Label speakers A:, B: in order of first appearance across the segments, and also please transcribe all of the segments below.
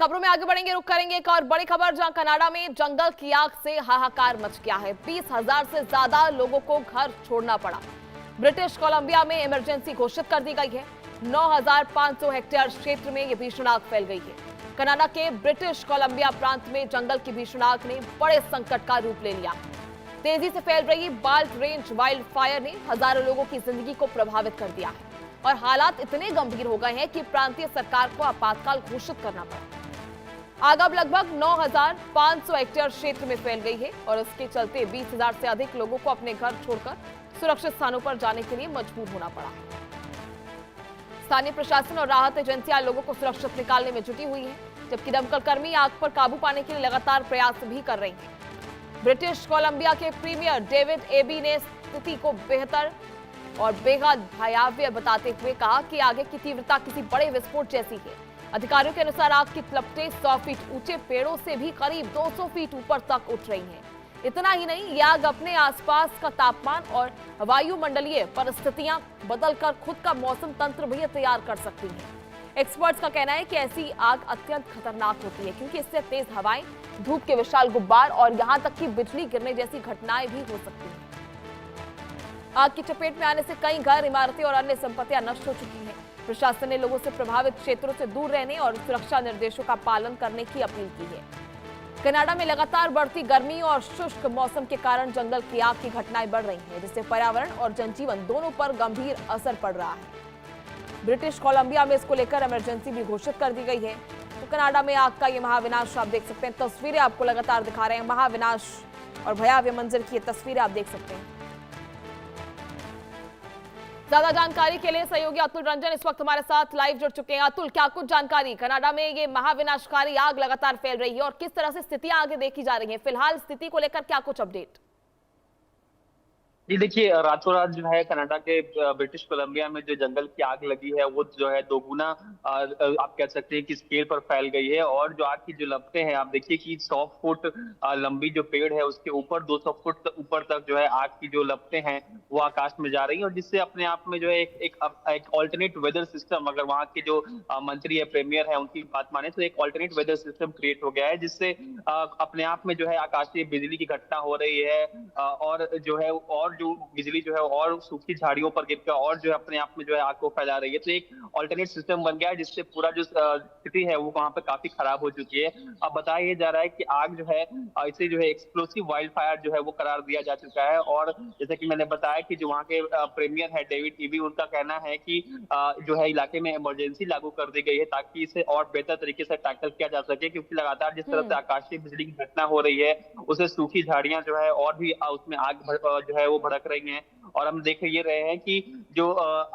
A: खबरों में आगे बढ़ेंगे, रुक करेंगे एक और बड़ी खबर, जहां कनाडा में जंगल की आग से हाहाकार मच गया है। 20,000 से ज्यादा लोगों को घर छोड़ना पड़ा। ब्रिटिश कोलंबिया में इमरजेंसी घोषित कर दी गई है। 9,500 हेक्टेयर क्षेत्र में यह भीषण आग फैल गई है। कनाडा के ब्रिटिश कोलंबिया प्रांत में जंगल की भीषण आग ने बड़े संकट का रूप ले लिया। तेजी से फैल रही बाल्ट रेंज वाइल्ड फायर ने हजारों लोगों की जिंदगी को प्रभावित कर दिया है और हालात इतने गंभीर हो गए हैं कि प्रांतीय सरकार को आपातकाल घोषित करना पड़ा। आग अब लगभग 9,500 हेक्टेयर क्षेत्र में फैल गई है और इसके चलते 20,000 से अधिक लोगों को अपने घर छोड़कर सुरक्षित स्थानों पर जाने के लिए मजबूर होना पड़ा है। स्थानीय प्रशासन और राहत एजेंसियां लोगों को सुरक्षित निकालने में जुटी हुई है, जबकि दमकल कर्मी आग पर काबू पाने के लिए लगातार प्रयास भी कर रहे हैं। ब्रिटिश कोलंबिया के प्रीमियर डेविड एबी ने स्थिति को बेहतर और बेहद भयावह बताते हुए कहा कि आगे की तीव्रता किसी बड़े विस्फोट जैसी है। अधिकारियों के अनुसार आग की लपटें 100 फीट ऊंचे पेड़ों से भी करीब 200 फीट ऊपर तक उठ रही हैं। इतना ही नहीं, ये आग अपने आसपास का तापमान और वायुमंडलीय परिस्थितियां बदलकर खुद का मौसम तंत्र भी तैयार कर सकती है। एक्सपर्ट्स का कहना है कि ऐसी आग अत्यंत खतरनाक होती है क्योंकि इससे तेज हवाएं, धूप के विशाल गुब्बार और यहां तक कि बिजली गिरने जैसी घटनाएं भी हो सकती हैं। आग की चपेट में आने से कई घर, इमारतें और अन्य संपत्तियां नष्ट हो चुकी हैं। प्रशासन ने लोगों से प्रभावित क्षेत्रों से दूर रहने और सुरक्षा निर्देशों का पालन करने की अपील की है। कनाडा में लगातार बढ़ती गर्मी और शुष्क मौसम के कारण जंगल की आग की घटनाएं बढ़ रही हैं, जिससे पर्यावरण और जनजीवन दोनों पर गंभीर असर पड़ रहा है। ब्रिटिश कोलंबिया में इसको लेकर इमरजेंसी भी घोषित कर दी गई है। तो कनाडा में आग का ये महाविनाश आप देख सकते हैं, तस्वीरें आपको लगातार दिखा रहे हैं। महाविनाश और भयावह मंजर की ये तस्वीरें आप देख सकते हैं। ज्यादा जानकारी के लिए सहयोगी अतुल रंजन इस वक्त हमारे साथ लाइव जुड़ चुके हैं। अतुल, क्या कुछ जानकारी, कनाडा में ये महाविनाशकारी आग लगातार फैल रही है और किस तरह से स्थितियां आगे देखी जा रही हैं? फिलहाल स्थिति को लेकर क्या कुछ अपडेट?
B: जी देखिए, रातों रात जो है कनाडा के ब्रिटिश कोलंबिया में जो जंगल की आग लगी है वो जो है दोगुना आप कह सकते हैं कि स्केल पर फैल गई है। और जो आग की जो लपटें हैं, आप देखिए कि 100 फुट लंबी जो पेड़ है उसके ऊपर 200 फुट ऊपर तक जो है आग की जो लपटें हैं वो आकाश में जा रही है। और जिससे अपने आप में जो है एक ऑल्टरनेट वेदर सिस्टम, अगर वहाँ के जो मंत्री है, प्रीमियर है, उनकी बात माने तो एक ऑल्टरनेट वेदर सिस्टम क्रिएट हो गया है, जिससे अपने आप में जो है आकाशीय बिजली की घटना हो रही है। और जो है और जो बिजली जो है और सूखी झाड़ियों पर गिरकर और जो है अपने आप में जो है आग को फैला रही है। तो एक ऑल्टरनेट सिस्टम बन गया है, जिससे पूरा जो स्थिति है वो वहां पर काफी खराब हो चुकी है। अब बताया ये जा रहा है कि आग जो है इसे जो है एक्सप्लोसिव वाइल्ड फायर जो है वो करार दिया जा चुका है। और जैसे कि मैंने बताया कि जो वहाँ के प्रीमियर है डेविड ईबी, उनका कहना है कि जो है इलाके में इमरजेंसी लागू कर दी गई है ताकि इसे और बेहतर तरीके से टैकल किया जा सके, क्योंकि लगातार जिस तरह से आकाशीय बिजली की घटना हो रही है उसे सूखी झाड़ियां जो है और भी उसमें आग जो है वो भड़क रही हैं। और हम देख ये रहे हैं कि जो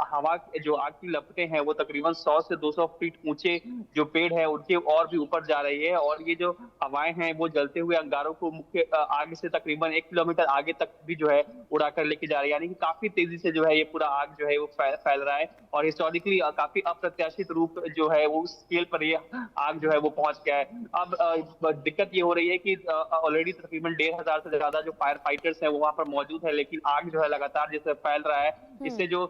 B: हवा जो आग की लपटें हैं वो तकरीबन 100 से 200 फीट ऊंचे जो पेड़ है उनके और भी ऊपर जा रही है। और ये जो हवाएं हैं वो जलते हुए अंगारों को मुख्य आग से तकरीबन 1 किलोमीटर आगे तक भी जो है उड़ाकर लेके जा रही है। यानी कि काफी तेजी से जो है ये पूरा आग जो है वो फैल रहा है। और हिस्टोरिकली काफी अप्रत्याशित रूप जो है वो स्केल पर ये आग जो है वो पहुंच गया है। अब दिक्कत ये हो रही है कि ऑलरेडी तकरीबन 1,500 से ज्यादा जो फायर फाइटर्स हैं वो वहां पर मौजूद है, लेकिन आग जो है लगातार जैसे फैल रहा है, इससे जो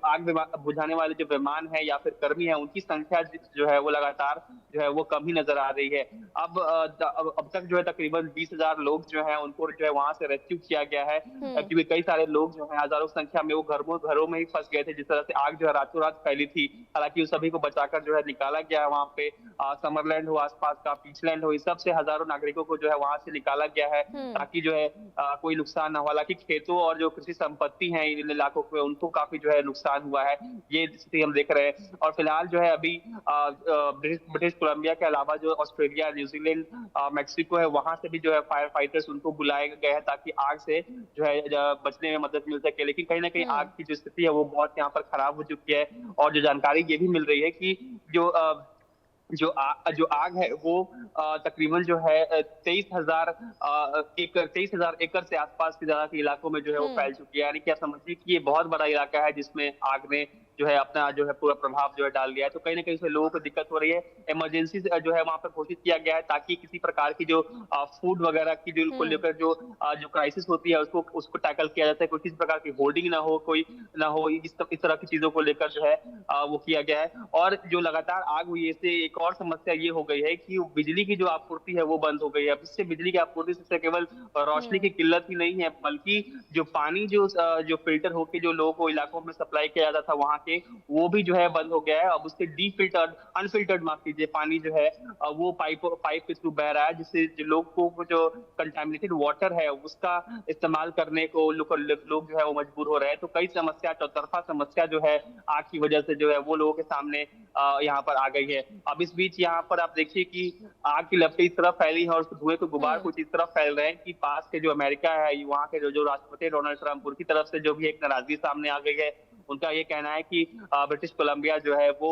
B: आग बुझाने वाले जो विमान है या फिर कर्मी है उनकी संख्या जो है वो लगातार जो है वो कम ही नजर आ रही है। अब तक जो है तकरीबन 20,000 लोग जो है उनको जो है वहां से रेस्क्यू किया गया है, क्योंकि कई सारे लोग जो है हजारों संख्या में वो घरों में ही फंस गए थे जिस तरह से आग जो है रातों रात फैली थी। हालांकि उन सभी को बचाकर जो है निकाला गया है। वहां पे समरलैंड हो, आसपास का पीचलैंड हो, इस सब से हजारों नागरिकों को जो है वहां से निकाला गया है ताकि जो है कोई नुकसान न हो। हालांकि खेतों और जो कृषि संपत्ति है इन इलाकों में उनको काफी जो है नुकसान हुआ है, ये स्थिति हम देख रहे हैं। और फिलहाल जो है अभी ब्रिटिश कोलंबिया के अलावा जो ऑस्ट्रेलिया, न्यूजीलैंड, मैक्सिको है, वहां से भी जो है फायर फाइटर्स उनको बुलाए गए हैं ताकि आग से जो है बचने में मदद मिल सके। लेकिन कहीं ना कहीं आग की जो स्थिति है वो बहुत यहाँ पर खराब हो चुकी है। और जो जानकारी ये भी मिल रही है कि जो आग है वो तकरीबन जो है 23,000 एकड़ से आसपास के ज्यादा के इलाकों में जो है वो फैल चुकी है। यानी कि आप समझिए कि ये बहुत बड़ा इलाका है जिसमें आग ने जो है अपना जो है पूरा प्रभाव जो है डाल दिया है। तो कहीं न कहीं से लोगों को दिक्कत हो रही है। इमरजेंसी से जो है वहाँ पर घोषित किया गया है ताकि किसी प्रकार की जो फूड वगैरह की जो को
A: हम्म।
B: लेकर जो क्राइसिस होती है उसको उसको टैकल किया जाता है। कोई किसी प्रकार की होर्डिंग ना हो इस तरह की चीज़ों को लेकर जो है वो किया गया है। और जो लगातार आग हुई है इससे एक और समस्या ये हो गई है कि बिजली की जो आपूर्ति है वो बंद हो गई है। अब इससे बिजली की आपूर्ति से केवल रोशनी की
A: हम्म।
B: किल्लत ही नहीं है, बल्कि जो पानी जो फ़िल्टर होके जो लोगों को इलाकों में सप्लाई किया जाता था वहाँ के, वो भी जो है बंद हो गया है। अब उससे अनफ़िल्टर्ड माफ़ कीजिए पानी जो है वो पाइप के थ्रू बह रहा है, जिससे जो लोगों को जो कंटामिनेटेड वाटर है उसका इस्तेमाल करने को लोग जो है वो मजबूर हो रहे हैं। तो कई समस्या चौतरफा समस्या जो है आग की वजह से जो है वो लोगों के सामने यहाँ पर आ गई है। अब इस बीच यहाँ पर आप देखिए कि आग की लपटें इस तरह फैली हैं और उस धुएँ के गुबार
A: हम्म।
B: कुछ इस तरह फैल रहे हैं कि पास के जो अमेरिका है, वहाँ के जो राष्ट्रपति डोनाल्ड ट्रंप, उनकी तरफ से जो भी एक नाराजगी सामने आ गई है। उनका ये कहना है कि ब्रिटिश कोलंबिया जो है वो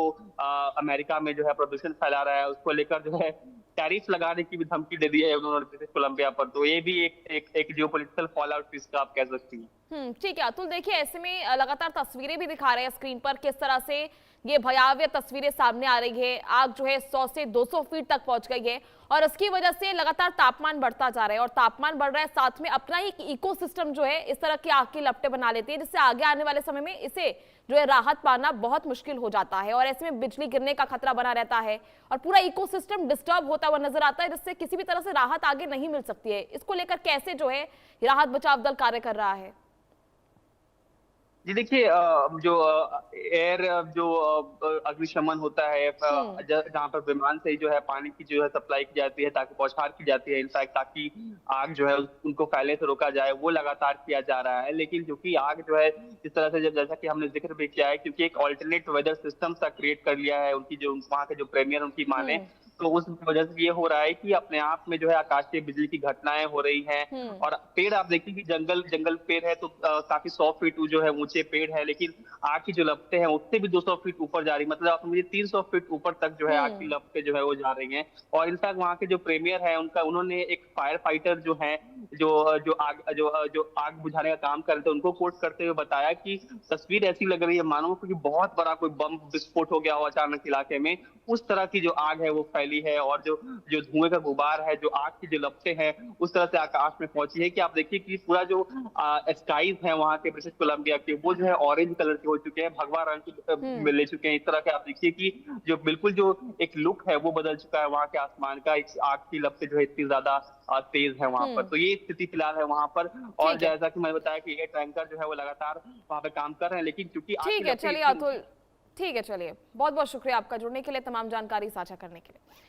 B: अमेरिका में जो है प्रदूषण फैला रहा है, उसको लेकर जो है टैरिफ लगाने की भी धमकी दे दी है उन्होंने ब्रिटिश कोलंबिया पर। तो ये भी एक जियोपॉलिटिकल फॉल आउट इसका आप कह सकती हैं।
A: ठीक है अतुल, देखिए ऐसे में लगातार तस्वीरें भी दिखा रहे हैं स्क्रीन पर किस तरह से ये भयावह तस्वीरें सामने आ रही है। आग जो है 100 से 200 फीट तक पहुंच गई है और इसकी वजह से लगातार तापमान बढ़ता जा रहा है और तापमान बढ़ रहा है, साथ में अपना ही इकोसिस्टम जो है इस तरह की आग की लपटें बना लेती है, जिससे आगे आने वाले समय में इसे जो है राहत पाना बहुत मुश्किल हो जाता है और ऐसे में बिजली गिरने का खतरा बना रहता है और पूरा इकोसिस्टम डिस्टर्ब होता हुआ नजर आता है, जिससे किसी भी तरह से राहत आगे नहीं मिल सकती है। इसको लेकर कैसे जो है राहत बचाव दल कार्य कर रहा है?
B: जी देखिए जो एयर जो अग्निशमन होता है
A: हम्म।
B: जहाँ पर विमान से ही जो है पानी की जो है सप्लाई की जाती है ताकि बौछार की जाती है इनफैक्ट ताकि आग जो है उनको फैलने से रोका जाए, वो लगातार किया जा रहा है। लेकिन क्योंकि आग जो है इस तरह से जैसा कि हमने जिक्र भी किया है, क्योंकि एक ऑल्टरनेट वेदर सिस्टम सा क्रिएट कर लिया है उनकी जो वहाँ के जो प्रीमियर उनकी माने,
A: हम्म।
B: तो उस वजह से ये हो रहा है कि अपने आप में जो है आकाशीय बिजली की घटनाएं हो रही हैं।
A: हम्म।
B: और पेड़ आप देखिए कि जंगल पेड़ है तो काफी 100 फीट जो है ऊंचे पेड़ है, लेकिन आग की जो लपटें हैं उससे भी 200 फीट ऊपर जा रही है। मतलब आप समझिए 300 फीट ऊपर तक जो है आग की
A: हम्म।
B: लपटें जो है वो जा रही हैं। और इनफैक्ट वहाँ के जो प्रीमियर है उन्होंने एक फायर फाइटर जो है जो आग बुझाने का काम कर रहे थे उनको कोट करते हुए बताया कि तस्वीर ऐसी लग रही है मानो कि बहुत बड़ा कोई बम विस्फोट हो गया हो अचानक इलाके में, उस तरह की जो आग है वो फैली है। और जो जो धुएं का गुबार है, जो आग की जो लपटें हैं उस तरह से आकाश में पहुंची है कि आप देखिए कि पूरा जो स्काईज है वहाँ के ब्रिटिश कोलंबिया के, वो जो है ऑरेंज कलर के हो चुके हैं, भगवा रंग
A: हम्म।
B: में ले चुके हैं। इस तरह के आप देखिए कि जो बिल्कुल जो एक लुक है वो बदल चुका है वहाँ के आसमान का। इस आग की लपटें जो है इतनी ज्यादा तेज है वहां पर।
A: हम्म।
B: तो ये स्थिति फिलहाल है वहां पर। और
A: ठीक है।
B: जैसा कि मैंने बताया कि ये टैंकर जो है वो लगातार वहां पे काम कर रहे हैं, लेकिन क्योंकि आग की
A: ठीक है
B: लपटें
A: चलिए
B: इतनी
A: अतुल, ठीक है चलिए, बहुत बहुत शुक्रिया आपका जुड़ने के लिए, तमाम जानकारी साझा करने के लिए।